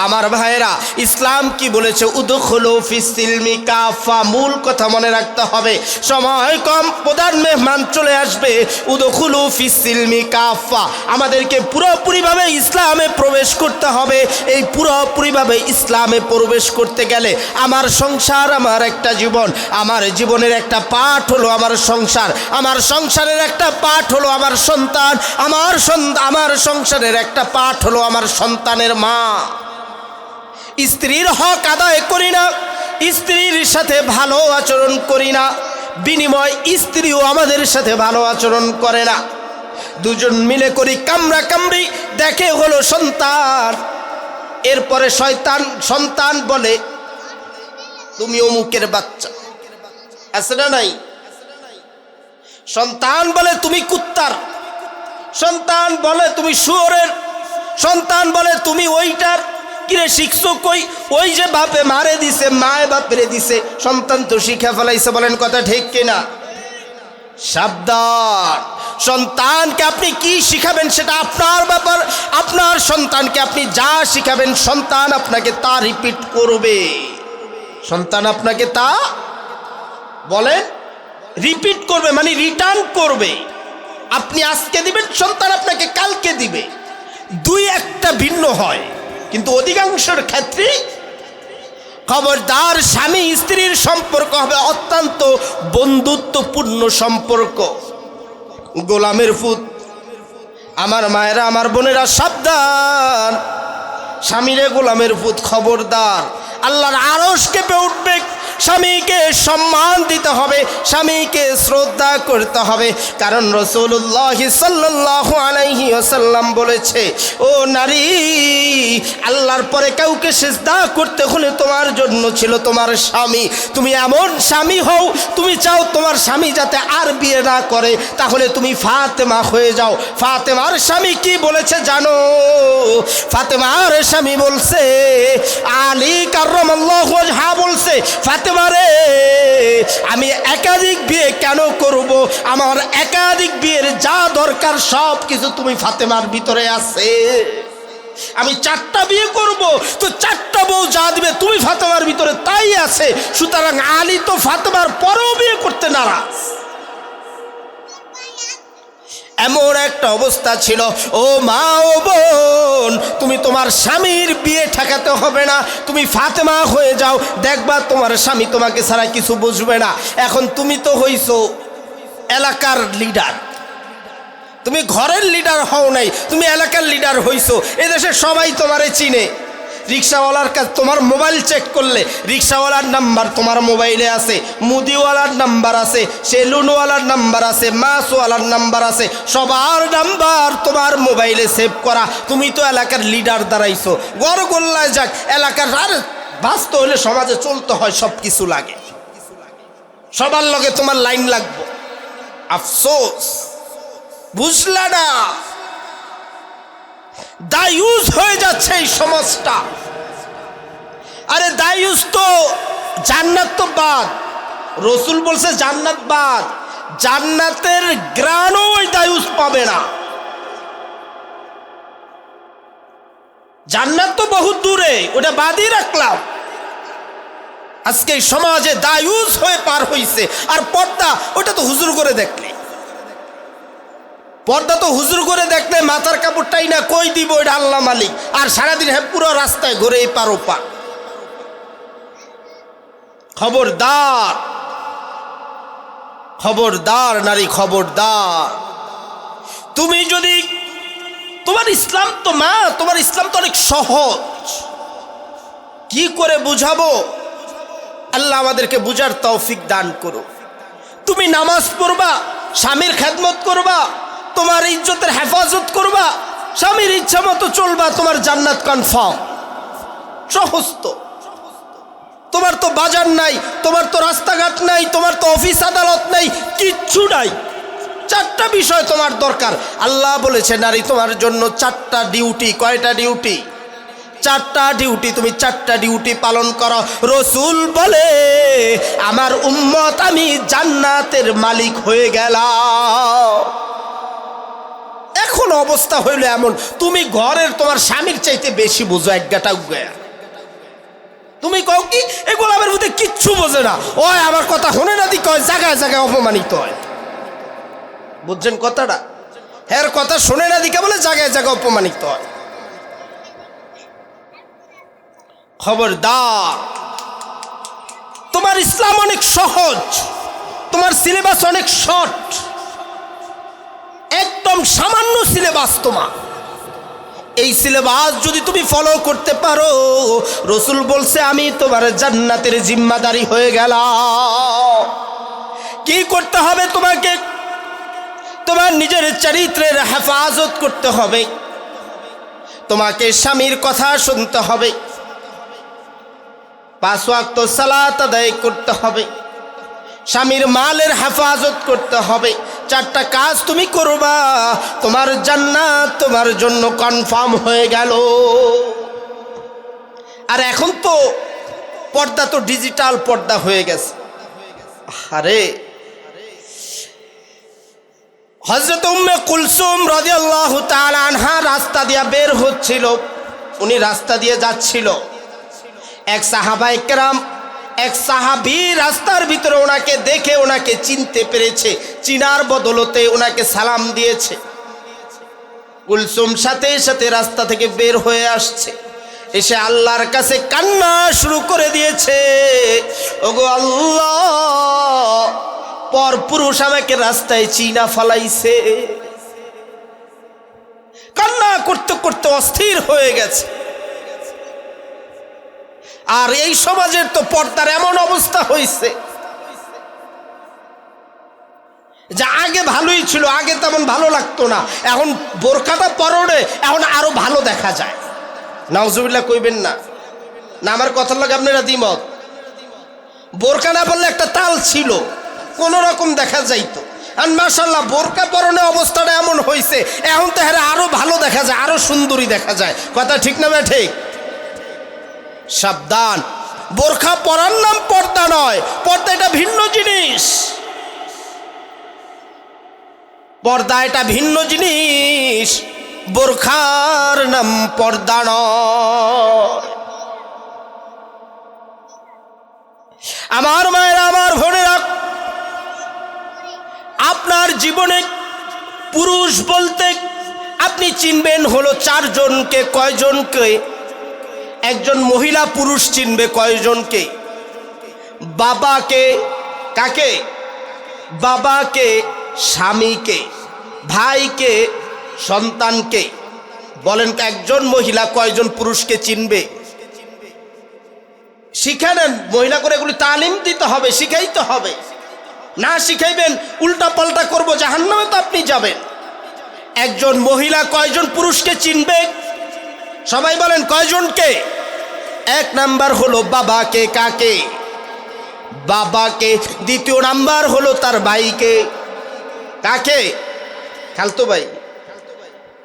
আমার ভাইরা, ইসলাম কি বলেছে? উদখুলু ফিস-সিলমি কাফা। মূল কথা মনে রাখতে হবে, সময় কম, প্রধান মেহমান চলে আসবে। উদখুলু ফিস-সিলমি কাফা, আমাদেরকে পুরোপুরিভাবে ইসলামে প্রবেশ করতে হবে। এই পুরোপুরিভাবে ইসলামে প্রবেশ করতে গেলে আমার সংসার, আমার একটা জীবন, আমার জীবনের একটা পাঠ হলো আমার সংসার, আমার সংসারের একটা পাঠ হলো আমার সন্তান, আমার সংসারের একটা পাঠ হলো আমার সন্তানের মা। স্ত্রীর হক আদায় করি না, স্ত্রীর সাথে ভালো আচরণ করি না, বিনিময় স্ত্রীও আমাদের সাথে ভালো আচরণ করে না। দুজন মিলে করি কামড়া কামড়ি, দেখে হলো সন্তান। এরপরে সন্তান বলে তুমি অমুকের বাচ্চা, আছে না নাই? সন্তান বলে তুমি কুত্তার, সন্তান বলে তুমি শুয়োরের, সন্তান বলে তুমি ওইটার। কিরে শিখছো কই? ওই যে বাপে মারে দিছে, মায়ে বাপরে দিছে, সন্তান তো শিখে ফেলাইছে। বলেন কথা ঠিক কিনা? সাবধান, সন্তানকে আপনি কি শিখাবেন সেটা আপনার ব্যাপার। আপনার সন্তানকে আপনি যা শিখাবেন সন্তান আপনাকে তা রিপিট করবে। সন্তান আপনাকে তা বলেন রিপিট করবে, মানে রিটার্ন করবে। আপনি আজকে দিবেন, সন্তান আপনাকে কালকে ভিন্ন হয়, কিন্তু অধিকাংশের ক্ষেত্রে খবরদার স্বামী স্ত্রীর সম্পর্ক হবে অত্যন্ত বন্ধুত্বপূর্ণ সম্পর্ক। গোলামের পুত, আমার মায়েরা, আমার বোনেরা, সাবধান। স্বামীরে গোলামের পুত, খবরদার। আল্লাহর আরশ কেঁপে উঠবে। স্বামীকে সম্মান দিতে হবে, স্বামীকে শ্রদ্ধা করতে হবে, কারণ রাসূলুল্লাহ সাল্লাল্লাহু আলাইহি ওয়াসাল্লাম বলেছে, ও নারী, আল্লাহর পরে কাউকে সিজদা করতে হলে তোমার জন্য ছিল তোমার স্বামী। তুমি এমন স্বামী হও, তুমি চাও তোমার স্বামী যাতে আর বিয়ে না করে, তাহলে তুমি ফাতেমা হয়ে যাও। ফাতেমার স্বামী কি বলেছে জানো? ফাতেমার স্বামী বলছে, আলী কাররামাল্লাহু ওয়াজহা বলছে, ফাতেমারে, আমি একাধিক বিয়ে কেন করব? আমার একাধিক বিয়ের যা দরকার সব কিছু তুমি ফাতেমার ভিতরে আছে। আমি 4টা বিয়ে করব, তো 4টা বউ যা দিবে তুমি ফাতেমার ভিতরে তাই আছে। সুতরাং আলী তো ফাতেমার পরেও বিয়ে করতে নারাজ। এমন একটা অবস্থা ছিল। ও মা, ও বোন, তুমি তোমার স্বামীর বিয়ে ঠেকাতে হবে না, তুমি ফাতেমা হয়ে যাও, দেখবা তোমার স্বামী তোমাকে ছাড়া কিছু বুঝবে না। এখন তুমি তো হইছো এলাকার লিডার, তুমি ঘরের লিডার হও নাই, তুমি এলাকার লিডার হইছো। এদেশে সবাই তোমারে চিনে। রিক্সাওয়ালার কাছে তোমার মোবাইল চেক করলে রিক্সাওয়ালার নাম্বার তোমার মোবাইলে আছে, মুদিওয়ালার নাম্বার আছে, সেলুনওয়ালার নাম্বার আছে, মাছওয়ালার নাম্বার আছে, সবার নাম্বার তোমার মোবাইলে সেভ করা। তুমি তো এলাকার লিডার দাঁড়াইছো। গড়গোল্লায় যাক, এলাকার আর বাঁচতে হলে সমাজে চলতে হয়, সব কিছু লাগে, সবার লগে তোমার লাইন লাগবে। আফসোস, বুঝলা না? দায়ুস হয়ে যাচ্ছে এই সমাজটা। আরে দায়ুস তো, জান্নাত তো বাদ। রসুল বলছে জান্নাত বাদ, জান্নাতের গ্রানও ওই দায়ুস পাবে না। জান্নাত তো বহু দূরে, ওটা বাদই রাখলাম। আজকে এই সমাজে দায়ুস হয়ে পার হইছে। আর পর্দা, ওটা তো হুজুর করে দেখলে, পর্দা তো হুজুর করে দেখলে মাথার কাপড়টাই না কই দিব, এটা আল্লাহ মালিক। আর সারাদিন পুরো রাস্তায় ঘুরে এই পার ওপার। খবরদার, খবরদার নারী, খবরদার। তুমি যদি, তোমার ইসলাম তো মা, তোমার ইসলাম তো অনেক সহজ। কি করে বুঝাবো? আল্লাহ আমাদেরকে বুঝার তৌফিক দান করো। তুমি নামাজ পড়বা, স্বামীর খেদমত করবা, তোমার ইজ্জতের হেফাজত করবা, স্বামীর ইচ্ছা মতো চলবা, তোমার জান্নাত কনফার্ম। সহজ তো। তোমার তো বাজার নাই, তোমার তো রাস্তাঘাট নাই, তোমার তো অফিস আদালত নাই, কিচ্ছু নাই। 4টা বিষয় তোমার দরকার। আল্লাহ বলেছে নারী তোমার জন্য 4টা ডিউটি। কয়টা ডিউটি? 4টা ডিউটি। তুমি 4টা ডিউটি পালন করো। রসুল বলে, আমার উম্মত আমি জান্নাতের মালিক হয়ে গেলাম। এখন অবস্থা হইল এমন, তুমি ঘরের তোমার স্বামীর চাইতে বেশি বুঝো। একগাটা উগায়া তুমি কও কি এই গোলামের মধ্যে কিচ্ছু বোঝে না, ওই আমার কথা শুনে না দি কয়, জায়গায় জায়গায় অপমানিত হয়। বুঝছেন কথাটা? এর কথা শুনে না দিকে বলে জায়গায় জায়গায় অপমানিত হয়। খবরদার, তোমার ইসলাম অনেক সহজ, তোমার সিলেবাস অনেক শর্ট, একদম সামান্য সিলেবাস তোমার। এই সিলেবাস যদি তুমি ফলো করতে পারো, রসুল বলছে আমি তোমার জান্নাতের জিম্মাদারি হয়ে গেলাম। কি করতে হবে তোমাকে? তোমার নিজের চরিত্রের হেফাজত করতে হবে, তোমাকে স্বামীর কথা শুনতে হবে, 5 ওয়াক্ত সালাত আদায় করতে হবে, স্বামীর মালের হেফাজত করতে হবে। 4টা কাজ তুমি করবা, তোমার জান্নাত তোমার জন্য কনফার্ম হয়ে গেল। আর এখন তো পর্দা তো ডিজিটাল পর্দা হয়ে গেছে। আরে হযরত উম্মে কুলসুম রাদিয়াল্লাহু তাআলা আনহা রাস্তা দিয়ে বের হচ্ছিল, উনি রাস্তা দিয়ে যাচ্ছিল। এক সাহাবায়ে কেরাম, এক সাহাবী রাস্তার ভিতরে ওনাকে দেখে ওনাকে চিনতে পেরেছে, চিনার বদলতে ওনাকে সালাম দিয়েছে। কুলসুম সাথে সাথে রাস্তা থেকে বের হয়ে আসছে, এসে আল্লাহর কাছে কান্না শুরু করে দিয়েছে, ওগো আল্লাহ, পর পুরুষ আমাকে রাস্তায় চিনা ফালাইছে। কান্না করতে করতে অস্থির হয়ে গেছে। আর এই সমাজের তো পর্দার এমন অবস্থা হয়েছে যে আগে ভালোই ছিল, আগে তেমন ভালো লাগতো না, এখন বোরকাটা পরনে এখন আরো ভালো দেখা যায়। নাউজুবিল্লাহ কইবেন না, না আমার কথার লাগে আপনারা দ্বিমত? বোরকা না পরলে একটা তাল ছিল, কোন রকম দেখা যাইতো, আর মাশাআল্লাহ বোরকা পরনে অবস্থাটা এমন হয়েছে এখন তো হ্যাঁ আরো ভালো দেখা যায়, আরো সুন্দরী দেখা যায়। কথা ঠিক না ভাই? ঠিক। সাবধান, বোরখা পরার নাম পর্দা নয়, পর্দা এটা ভিন্ন জিনিস। পর্দা এটা ভিন্ন জিনিস, বোরখার নাম পর্দা নয়। আমার মায়েরা, আমার বোনেরা, আপনার জীবনে পুরুষ বলতে আপনি চিনবেন হলো চারজনকে। কয়জনকে? একজন মহিলা পুরুষ চিনবে কয়জনকে? বাবাকে। কাকে? বাবাকে, স্বামীকে, ভাইকে, সন্তানকে। বলেন একজন মহিলা কয়জন পুরুষকে চিনবে? শিখে নেন, মহিলা করে এগুলি তালিম দিতে হবে, শিখাইতে হবে। না শিখাইবেন উল্টা পাল্টা করবো, জাহান্নামে তো আপনি যাবেন। একজন মহিলা কয়জন পুরুষকে চিনবে? সবাই বলেন কয়জনকে? এক নাম্বার হলো বাবাকে। কাকে? বাবাকে। দ্বিতীয় নাম্বার হলো তার ভাইকে। কাকে? খালতো ভাই,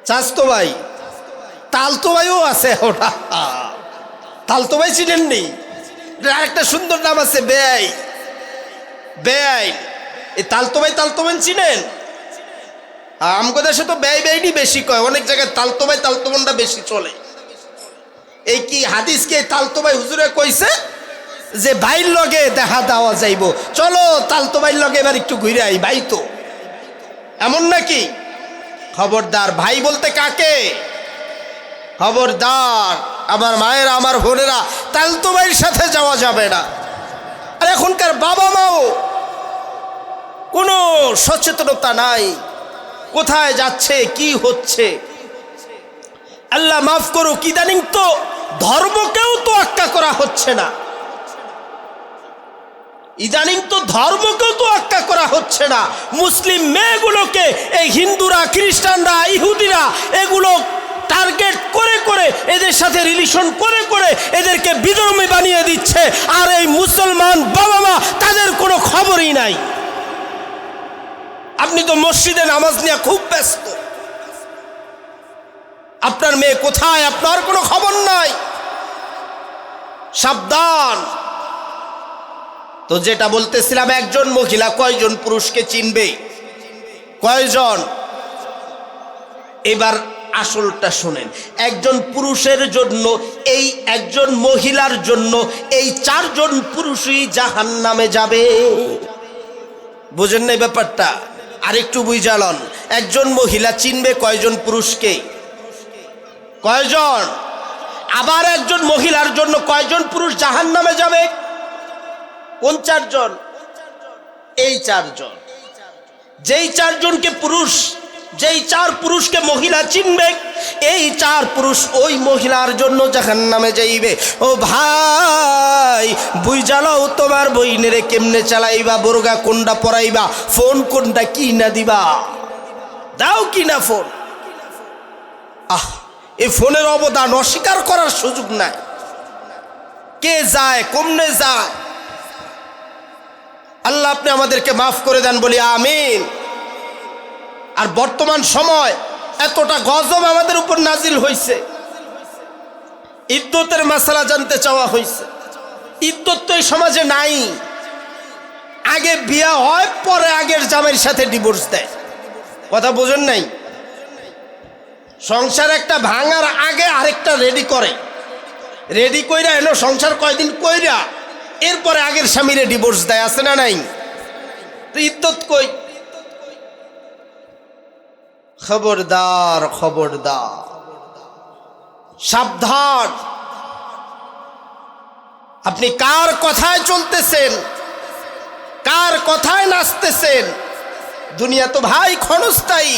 চাচতো ভাই, তালতো ভাইও আছে। ওটা তালতো ভাই চিনেননি? আরেকটা সুন্দর নাম আছে, বেআই। বেআই, এই তালতো ভাই, তালতো বোন চিনেন? আমগো দেশে তো ব্যয় ব্যয়টি বেশি কয়, অনেক জায়গায় তালতো ভাই তালতো বোনটা বেশি চলে। এই কি হাদিসকে তালতো ভাই হুজুরে কইছে যে ভাইর লগে দেখা দেওয়া যাইব, চলো তালতো ভাইর লগে এবার একটু ঘুরে আই। ভাই তো এমন নাকি? খবরদার, ভাই বলতে কাকে? খবরদার আমার মায়েরা, আমার বোনেরা, তালতো ভাইয়ের সাথে যাওয়া যাবে না। আর এখনকার বাবা মাও কোনো সচেতনতা নাই, কোথায় যাচ্ছে, কি হচ্ছে। আল্লাহ মাফ করুক, ইদানিং তো ধর্মকেও তো আক্কা করা হচ্ছে না। ইদানিং তো ধর্মকেও তো আক্কা করা হচ্ছে না। মুসলিম মেয়েগুলোকে এই হিন্দুরা, খ্রিস্টানরা, ইহুদিরা এগুলো টার্গেট করে করে, এদের সাথে রিলেশন করে করে এদেরকে বিধর্মী বানিয়ে দিচ্ছে। আর এই মুসলমান বাবা মা তাদের কোনো খবরই নাই। আপনি তো মসজিদে নামাজ নিয়ে খুব ব্যস্ত, আপনার মেয়ে কোথায় আপনার কোনো খবর নাই। সাবধান। তো যেটা বলতেছিলাম, একজন মহিলা কয়জন পুরুষকে চিনবে? কয়জন? এবার আসলটা শোনেন। একজন পুরুষের জন্য, এই একজন মহিলার জন্য এই চারজন পুরুষই জাহান্নামে যাবে। বুঝেন না ব্যাপারটা? আরেকটু বুঝালন। একজন মহিলা চিনবে কয়জন পুরুষকে? কয়জন? আবার একজন মহিলার জন্য কয়জন পুরুষ জাহান্নামে যাবে? কোন চারজন? এই চারজন। যেই চারজনকে পুরুষ, যেই চার পুরুষকে মহিলা চিনবে, এই চার পুরুষ ওই মহিলার জন্য জাহান্নামে যাইবে। ও ভাই, বুঝালাও তোমার বইনেরে কেমনে চালাইবা, বোরকা কোনটা পরাইবা, ফোন কোনটা কি না দিবা, দাও কি না ফোন। এই ফোনের অবদান অস্বীকার করার সুযোগ নাই। কে যায়, কমনে যায়। আল্লাহ আপনি আমাদেরকে মাফ করে দেন, বলি আমিন। আর বর্তমান সময় এতটা গজব আমাদের উপর নাজিল হয়েছে। ইদ্যতের মাসালা জানতে চাওয়া হয়েছে। ইদ্যত তো এই সমাজে নাই। আগে বিয়া হয়, পরে আগের জামাইয়ের সাথে ডিভোর্স দেয়। কথা বোঝেন নাই? সংসার একটা ভাঙার আগে আরেকটা রেডি করে, রেডি কইরা এলো সংসার কয়দিন কইরা এরপরে আগের স্বামীরে ডিভোর্স দেয়। আছে না নাই? তো ইদ্যত কই? খবরদার, খবরদার, সাবধান। আপনি কার কথায় চলতেছেন, কার কথায় নাচতেছেন? দুনিয়া তো ভাই ক্ষণস্থায়ী।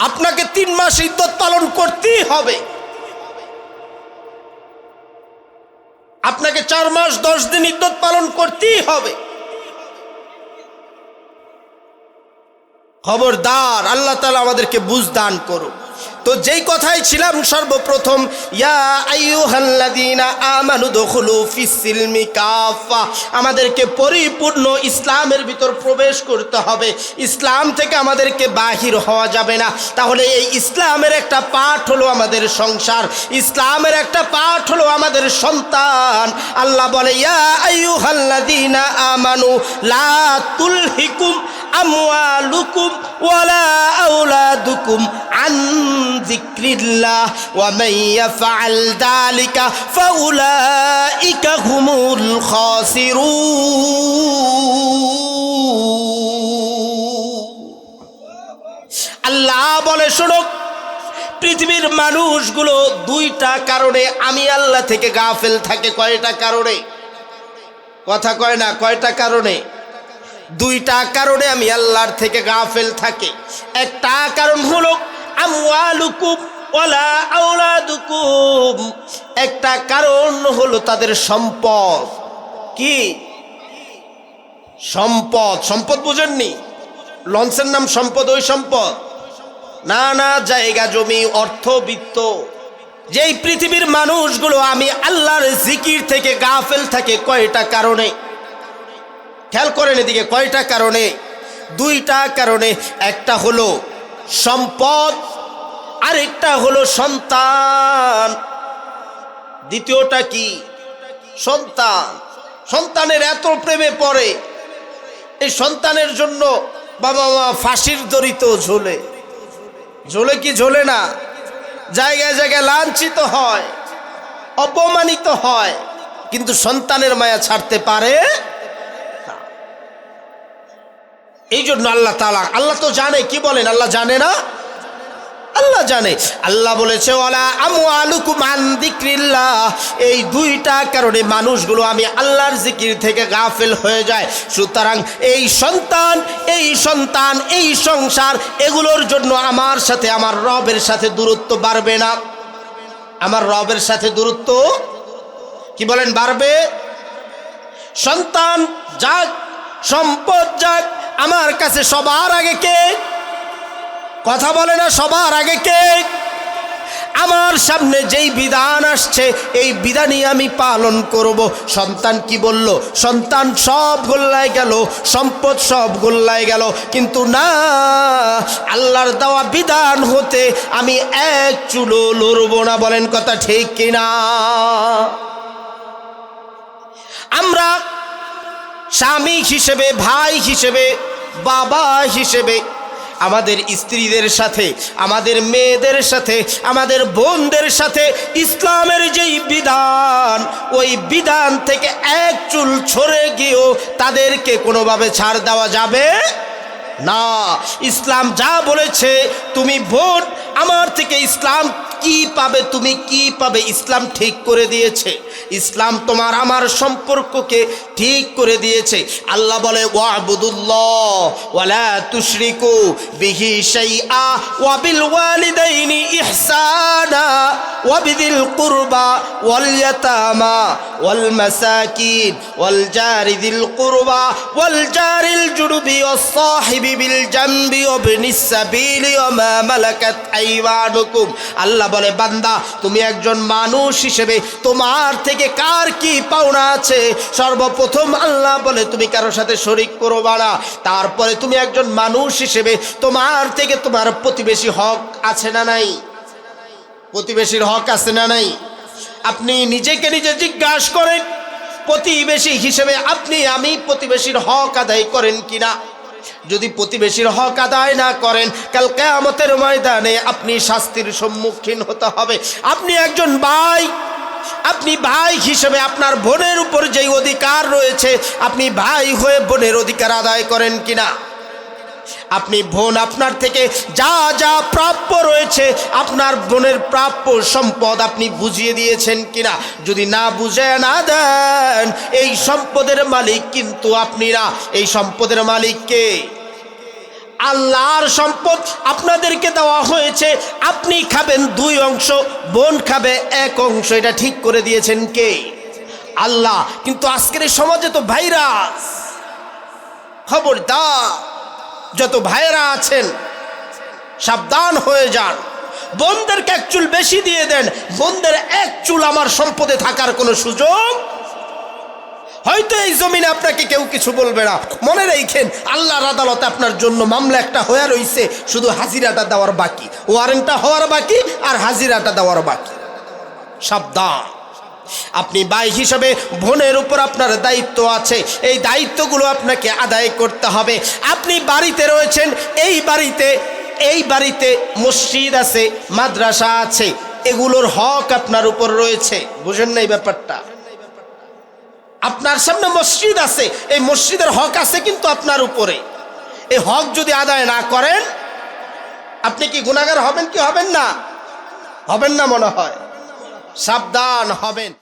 আপনাকে 3 মাস ইদ্যত পালন করতেই হবে, আপনাকে 4 মাস 10 দিন ইদ্যত পালন করতেই হবে। খবরদার, আল্লাহ তাআলা আমাদেরকে বুঝ দান করুন। তো যেই কথাই ছিলাম সর্বপ্রথম, ইয়া আইয়ুহাল্লাযীনা আমানু দুখুলু ফিস-সিলমি কাফা, আমাদেরকে পরিপূর্ণ ইসলামের ভিতর প্রবেশ করতে হবে। ইসলাম থেকে আমাদেরকে বাহির হওয়া যাবে না। তাহলে এই ইসলামের একটা পাঠ হলো আমাদের সংসার, ইসলামের একটা পাঠ হলো আমাদের সন্তান। আল্লাহ বলে, ইয়া আইয়ুহাল্লাযীনা আমানু লা তুলহিকুম আমওয়ালুকুম ওয়ালা আওলাদুকুম আন যিকরিল্লাহ ওয়া মান ইয়াফআল যালিকা ফাউলাইকা হুমুল খাসিরুন। আল্লাহ বলে, শোনো, পৃথিবীর মানুষগুলো 2টা কারণে আমি আল্লাহ থেকে গাফেল থাকে। কয়টা কারণে? কথা কয় না, কয়টা কারণে? 2টা কারণে আমি আল্লাহর থেকে গাফেল থাকে। একটা কারণ হলো আমওয়ালুকুম ওয়ালা আওলাদুকুম, একটা কারণ হলো তাদের সম্পদ। কি সম্পদ? সম্পদ বুঝেননি? লঞ্চের নাম সম্পদ, ওই সম্পদ না, না, জায়গা জমি অর্থ বিত্ত। যেই পৃথিবীর মানুষগুলো আমি আল্লাহর জিকির থেকে গাফেল থাকে, কয়টা কারণে? খেয়াল করেন এদিকে, কয়টা কারণে? 2টা কারণে। একটা হলো সম্পদ, আরেকটা হলো সন্তান। দ্বিতীয়টা কি? সন্তান। সন্তানের এত প্রেমে পড়ে, এই সন্তানের জন্য বাবা মা ফাঁসির দড়িতে ঝোলে। ঝোলে কি ঝোলে না? জায়গায় জায়গায় লাঞ্ছিত হয়, অপমানিত হয়, কিন্তু সন্তানের মায়া ছাড়তে পারে। এই জন্য আল্লাহ তাআলা, আল্লাহ তো জানে, কি বলেন? আল্লাহ জানে না? আল্লাহ জানে। আল্লাহ বলেছে, ওয়ালা আমওয়ালুকুম আন যিকরিল্লাহ, এই 2টা কারণে মানুষগুলো আমি আল্লাহর জিকির থেকে গাফেল হয়ে যায়। সুতরাং এই সন্তান, এই সন্তান, এই সংসার, এগুলোর জন্য আমার সাথে, আমার রবের সাথে দূরত্ব বাড়বে না। আমার রবের সাথে দূরত্ব, কি বলেন, বাড়বে? সন্তান যাক, সম্পদ যাক, আমার কাছে সবার আগে কে? কথা বলে না, সবার আগে কে? আমার সামনে যেই বিধান আসছে, এই বিধানই আমি পালন করব। সন্তান কি বলল? সন্তান সব গোল্লায় গেল, সম্পদ সব গোল্লায় গেল, কিন্তু না, আল্লাহর দেওয়া বিধান হতে আমি এক চুলো লড়ব না। বলেন কথা ঠিক কিনা? আমরা স্বামী হিসেবে, ভাই হিসেবে, বাবা হিসেবে আমাদের স্ত্রীদের সাথে, আমাদের মেয়েদের সাথে, আমাদের বোনদের সাথে ইসলামের যেই বিধান, ওই বিধান থেকে এক চুল সরে গিয়েও তাদেরকে কোনোভাবে ছাড় দেওয়া যাবে না। ইসলাম যা বলেছে, তুমি বোন আমার থেকে ইসলাম কি পাবে, তুমি কি পাবে, ইসলাম ঠিক করে দিয়েছে। ইসলাম তোমার আমার সম্পর্ককে ঠিক করে দিয়েছে। আল্লাহ বলে, ওয়াবুদুল্লাহ ওয়ালা তুশরিকু বিহি শাইআ ওয়া বিল ওয়ালিদাইনি ইহসানা ওয়া বিদিল কুরবা ওয়াল ইয়াতামা ওয়াল মাসাকিন ওয়াল জারি দিল কুরবা ওয়াল জারিল জুনুবি ওয়াস সাহিবি বিল জামবি ওয়া বিনিস সাবিলি ওয়া মা মালাকাত আইমানুকুম। আল্লাহ বলে, বান্দা, তুমি একজন মানুষ হিসেবে তোমার থেকে কার কি পাওনা আছে, সর্বপ্রথম আল্লাহ বলে তুমি কারোর সাথে শরীক করবা না। তারপরে তুমি একজন মানুষ হিসেবে তোমার থেকে তোমার প্রতিবেশী হক আছে না নাই? প্রতিবেশীর হক আছে না নাই? আপনি নিজেকে নিজে জিজ্ঞাসা করেন, প্রতিবেশী হিসেবে আপনি, আমি প্রতিবেশীর হক আদায় করেন কিনা? যদি প্রতিবেশীর হক আদায় না করেন, কাল কিয়ামতের ময়দানে আপনি শাস্তির সম্মুখীন হতে হবে। আপনি একজন ভাই, আপনি ভাই হিসেবে আপনার বোনের উপর যেই অধিকার রয়েছে, আপনি ভাই হয়ে বোনের অধিকার আদায় করেন কিনা? আপনি বোন, আপনার থেকে যা যা প্রাপ্য রয়েছে আপনার বোনের প্রাপ্য সম্পদ আপনি বুঝিয়ে দিয়েছেন কিনা? যদি না বুঝে না দেন, এই সম্পদের মালিক কিন্তু আপনি না, এই সম্পদের মালিক কে? আল্লাহর সম্পদ আপনাদেরকে দেওয়া হয়েছে, আপনি খাবেন 2 অংশ, বোন খাবে 1 অংশ, এটা ঠিক করে দিয়েছেন কে? আল্লাহ। কিন্তু আজকের এই সমাজে তো ভাইরাস, খবরদার, যত ভাইরা আছেন সাবধান হয়ে যান। বোনদেরকে 1 চুল বেশি দিয়ে দেন, বোনদের 1 চুল আমার সম্পদে থাকার কোনো সুযোগ। হয়তো এই জমিনে আপনাকে কেউ কিছু বলবে না, মনে রাখেন আল্লাহর আদালতে আপনার জন্য মামলা একটা হয়ে রইছে, শুধু হাজিরাটা দেওয়ার বাকি, ওয়ারেন্টটা হওয়ার বাকি আর হাজিরাটা দেওয়ার বাকি। সাবধান। আপনি ভাই হিসাবে বোনের উপর আপনার দায়িত্ব আছে, এই দায়িত্বগুলো আপনাকে আদায় করতে হবে। আপনি বাড়িতে রয়েছেন, এই বাড়িতে মসজিদ আছে, মাদ্রাসা আছে, এগুলোর হক আপনার উপর রয়েছে। বুঝেন না এই ব্যাপারটা? আপনার সামনে মসজিদ আছে, এই মসজিদের হক আছে কিন্তু আপনার উপরে। এই হক যদি আদায় না করেন, আপনি কি গুনাহগার হবেন কি হবেন না? হবেন না মনে হয়। সাবধান হবেন।